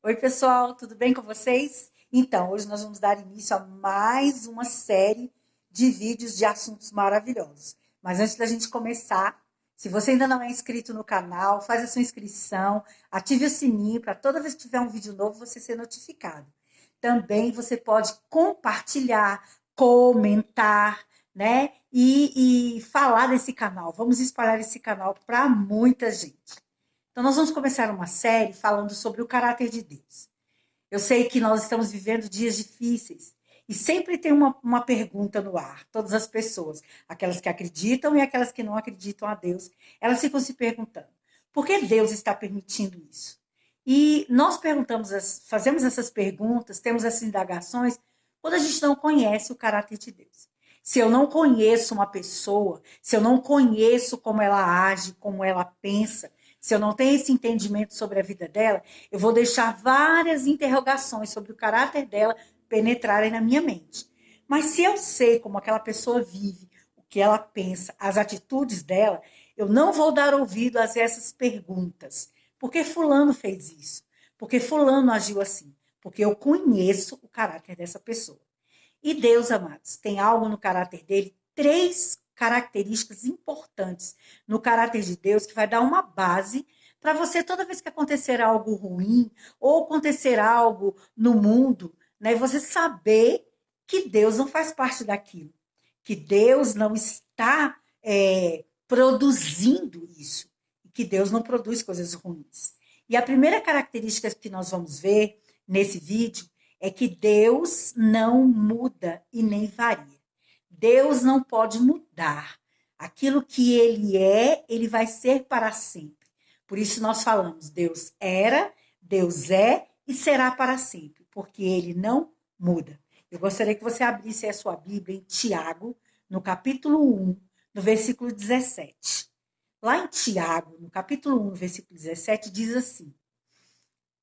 Oi, pessoal, tudo bem com vocês? Então, hoje nós vamos dar início a mais uma série de vídeos de assuntos maravilhosos. Mas antes da gente começar, se você ainda não é inscrito no canal, faz a sua inscrição, ative o sininho para toda vez que tiver um vídeo novo você ser notificado. Também você pode compartilhar, comentar, né? E falar desse canal. Vamos espalhar esse canal para muita gente. Então, nós vamos começar uma série falando sobre o caráter de Deus. Eu sei que nós estamos vivendo dias difíceis e sempre tem uma pergunta no ar. Todas as pessoas, aquelas que acreditam e aquelas que não acreditam a Deus, elas ficam se perguntando: por que Deus está permitindo isso? E nós perguntamos, fazemos essas perguntas, temos essas indagações, quando a gente não conhece o caráter de Deus. Se eu não conheço uma pessoa, se eu não conheço como ela age, como ela pensa, se eu não tenho esse entendimento sobre a vida dela, eu vou deixar várias interrogações sobre o caráter dela penetrarem na minha mente. Mas se eu sei como aquela pessoa vive, o que ela pensa, as atitudes dela, eu não vou dar ouvido a essas perguntas. Por que fulano fez isso? Por que fulano agiu assim? Porque eu conheço o caráter dessa pessoa. E Deus, amados, tem algo no caráter dele, três características importantes no caráter de Deus que vai dar uma base para você, toda vez que acontecer algo ruim ou acontecer algo no mundo, né, você saber que Deus não faz parte daquilo, que Deus não está produzindo isso, que Deus não produz coisas ruins. E a primeira característica que nós vamos ver nesse vídeo é que Deus não muda e nem varia. Deus não pode mudar. Aquilo que ele é, ele vai ser para sempre. Por isso nós falamos, Deus era, Deus é e será para sempre, porque ele não muda. Eu gostaria que você abrisse a sua Bíblia em Tiago, no capítulo 1, no versículo 17. Lá em Tiago, no capítulo 1, no versículo 17, diz assim: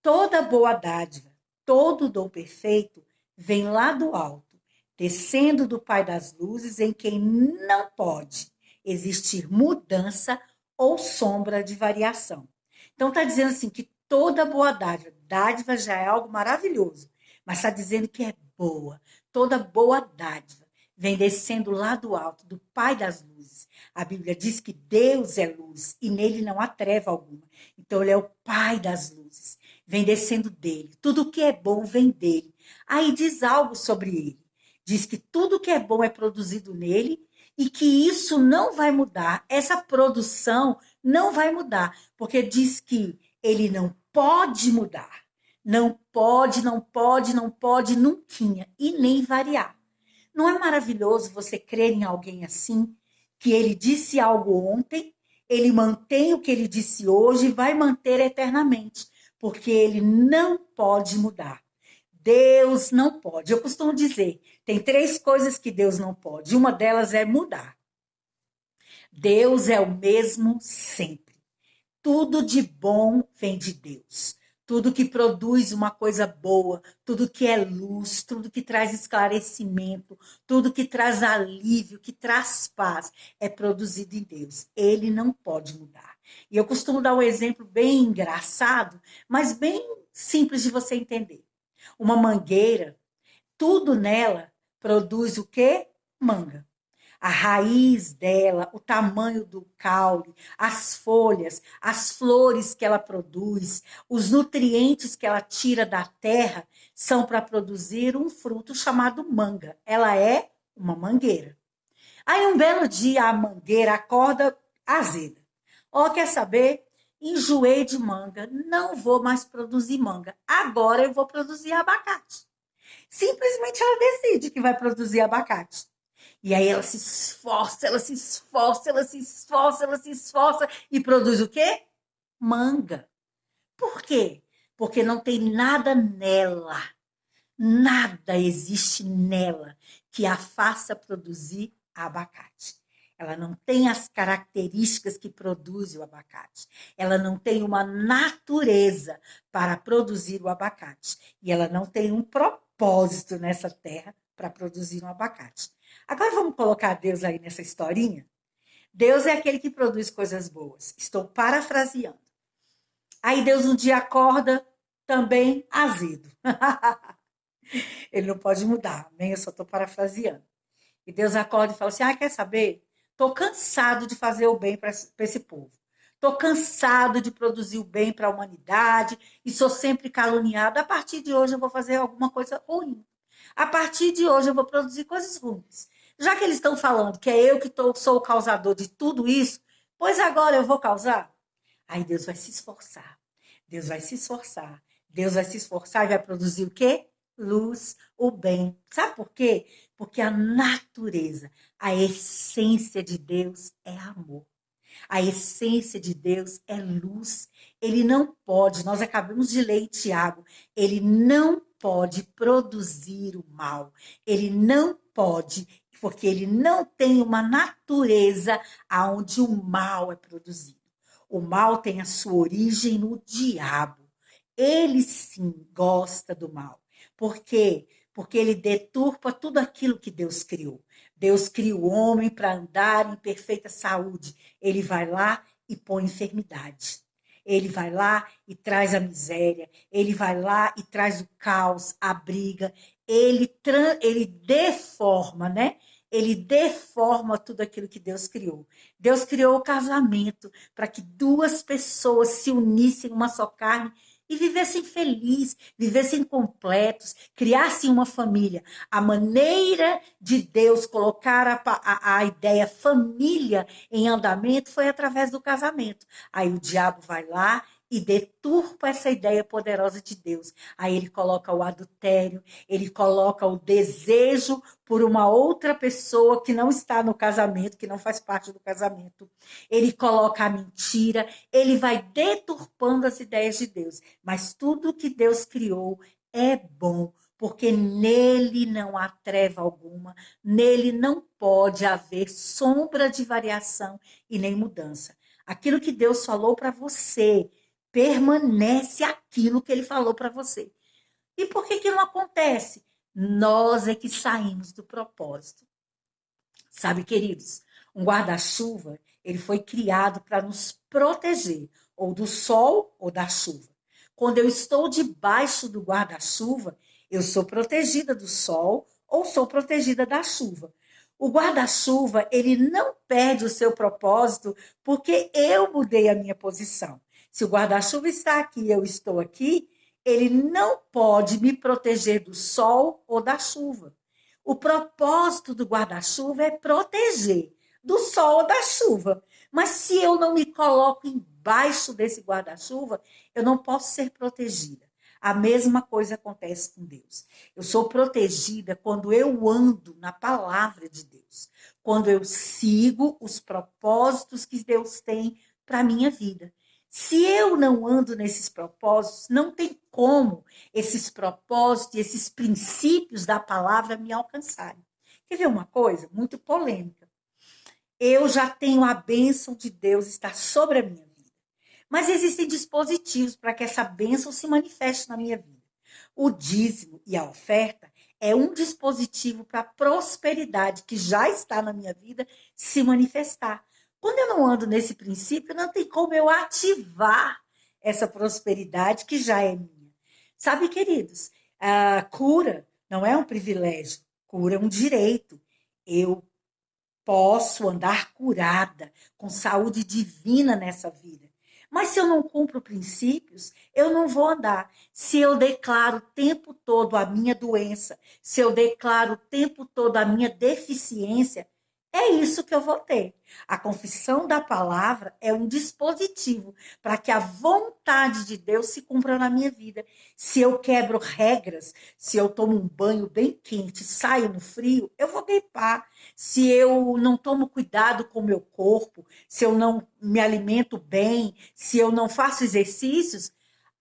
toda boa dádiva, todo dom perfeito vem lá do alto, descendo do Pai das luzes, em quem não pode existir mudança ou sombra de variação. Então está dizendo assim que toda boa dádiva, dádiva já é algo maravilhoso, mas está dizendo que é boa. Toda boa dádiva vem descendo lá do alto, do Pai das luzes. A Bíblia diz que Deus é luz e nele não há treva alguma. Então ele é o Pai das luzes. Vem descendo dele. Tudo que é bom vem dele. Aí diz algo sobre ele. Diz que tudo que é bom é produzido nele e que isso não vai mudar. Essa produção não vai mudar, porque diz que ele não pode mudar. Não pode, não pode, não pode, nunca, e nem variar. Não é maravilhoso você crer em alguém assim, que ele disse algo ontem, ele mantém o que ele disse hoje e vai manter eternamente, porque ele não pode mudar. Deus não pode. Eu costumo dizer, tem três coisas que Deus não pode. Uma delas é mudar. Deus é o mesmo sempre. Tudo de bom vem de Deus. Tudo que produz uma coisa boa, tudo que é luz, tudo que traz esclarecimento, tudo que traz alívio, que traz paz, é produzido em Deus. Ele não pode mudar. E eu costumo dar um exemplo bem engraçado, mas bem simples de você entender. Uma mangueira, tudo nela produz o quê? Manga. A raiz dela, o tamanho do caule, as folhas, as flores que ela produz, os nutrientes que ela tira da terra são para produzir um fruto chamado manga. Ela é uma mangueira. Aí um belo dia a mangueira acorda azeda. Ó, quer saber? Enjoei de manga, não vou mais produzir manga. Agora eu vou produzir abacate. Simplesmente ela decide que vai produzir abacate. E aí ela se esforça, ela se esforça, ela se esforça, ela se esforça e produz o quê? Manga. Por quê? Porque não tem nada nela, nada existe nela que a faça produzir abacate. Ela não tem as características que produz o abacate. Ela não tem uma natureza para produzir o abacate. E ela não tem um propósito nessa terra para produzir um abacate. Agora vamos colocar Deus aí nessa historinha? Deus é aquele que produz coisas boas. Estou parafraseando. Aí Deus um dia acorda, também azedo. Ele não pode mudar, nem eu só estou parafraseando. E Deus acorda e fala assim: quer saber? Estou cansado de fazer o bem para esse povo. Estou cansado de produzir o bem para a humanidade e sou sempre caluniado. A partir de hoje eu vou fazer alguma coisa ruim. A partir de hoje eu vou produzir coisas ruins. Já que eles estão falando que é eu que sou o causador de tudo isso, pois agora eu vou causar. Aí Deus vai se esforçar. Deus vai se esforçar. Deus vai se esforçar e vai produzir o quê? Luz, o bem. Sabe por quê? Porque a natureza, a essência de Deus é amor. A essência de Deus é luz. Ele não pode, nós acabamos de ler em Tiago, ele não pode produzir o mal. Ele não pode, porque ele não tem uma natureza aonde o mal é produzido. O mal tem a sua origem no diabo. Ele sim gosta do mal. Por quê? Porque ele deturpa tudo aquilo que Deus criou. Deus cria o homem para andar em perfeita saúde. Ele vai lá e põe enfermidade. Ele vai lá e traz a miséria. Ele vai lá e traz o caos, a briga. Ele deforma, né? Ele deforma tudo aquilo que Deus criou. Deus criou o casamento para que duas pessoas se unissem em uma só carne e vivessem felizes, vivessem completos, criassem uma família. A maneira de Deus colocar a ideia família em andamento foi através do casamento. Aí o diabo vai lá e deturpa essa ideia poderosa de Deus. Aí ele coloca o adultério, ele coloca o desejo por uma outra pessoa que não está no casamento, que não faz parte do casamento. Ele coloca a mentira, ele vai deturpando as ideias de Deus. Mas tudo que Deus criou é bom, porque nele não há treva alguma, nele não pode haver sombra de variação e nem mudança. Aquilo que Deus falou para você, permanece aquilo que ele falou para você. E por que não acontece? Nós é que saímos do propósito. Sabe, queridos, um guarda-chuva, ele foi criado para nos proteger, ou do sol ou da chuva. Quando eu estou debaixo do guarda-chuva, eu sou protegida do sol ou sou protegida da chuva. O guarda-chuva, ele não perde o seu propósito porque eu mudei a minha posição. Se o guarda-chuva está aqui e eu estou aqui, ele não pode me proteger do sol ou da chuva. O propósito do guarda-chuva é proteger do sol ou da chuva. Mas se eu não me coloco embaixo desse guarda-chuva, eu não posso ser protegida. A mesma coisa acontece com Deus. Eu sou protegida quando eu ando na palavra de Deus, quando eu sigo os propósitos que Deus tem para a minha vida. Se eu não ando nesses propósitos, não tem como esses propósitos e esses princípios da palavra me alcançarem. Quer ver uma coisa muito polêmica? Eu já tenho a bênção de Deus estar sobre a minha vida. Mas existem dispositivos para que essa bênção se manifeste na minha vida. O dízimo e a oferta é um dispositivo para a prosperidade que já está na minha vida se manifestar. Quando eu não ando nesse princípio, não tem como eu ativar essa prosperidade que já é minha. Sabe, queridos, a cura não é um privilégio, cura é um direito. Eu posso andar curada, com saúde divina nessa vida. Mas se eu não cumpro princípios, eu não vou andar. Se eu declaro o tempo todo a minha doença, se eu declaro o tempo todo a minha deficiência, é isso que eu vou ter. A confissão da palavra é um dispositivo para que a vontade de Deus se cumpra na minha vida. Se eu quebro regras, se eu tomo um banho bem quente, saio no frio, eu vou gripar. Se eu não tomo cuidado com o meu corpo, se eu não me alimento bem, se eu não faço exercícios,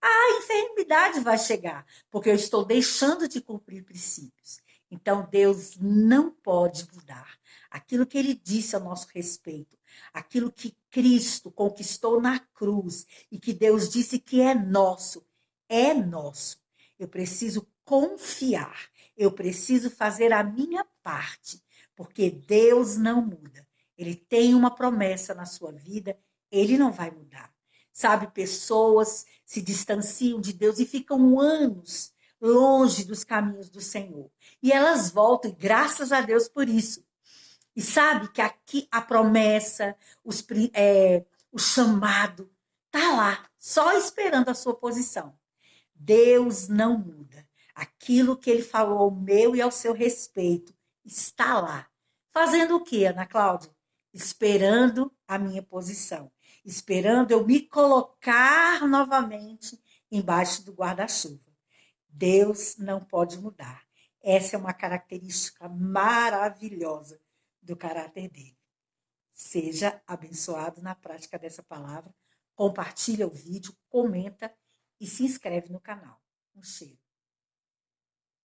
a enfermidade vai chegar, porque eu estou deixando de cumprir princípios. Então, Deus não pode mudar aquilo que ele disse a nosso respeito, aquilo que Cristo conquistou na cruz e que Deus disse que é nosso, é nosso. Eu preciso confiar, eu preciso fazer a minha parte, porque Deus não muda. Ele tem uma promessa na sua vida, ele não vai mudar. sabe? Pessoas se distanciam de Deus e ficam anos longe dos caminhos do Senhor. E elas voltam, e graças a Deus por isso. E sabe que aqui a promessa, o chamado, está lá, só esperando a sua posição. Deus não muda. Aquilo que ele falou ao meu e ao seu respeito está lá. Fazendo o quê, Ana Cláudia? Esperando a minha posição. Esperando eu me colocar novamente embaixo do guarda-chuva. Deus não pode mudar. Essa é uma característica maravilhosa do caráter dele. Seja abençoado na prática dessa palavra. Compartilha o vídeo, comenta e se inscreve no canal. Um cheiro.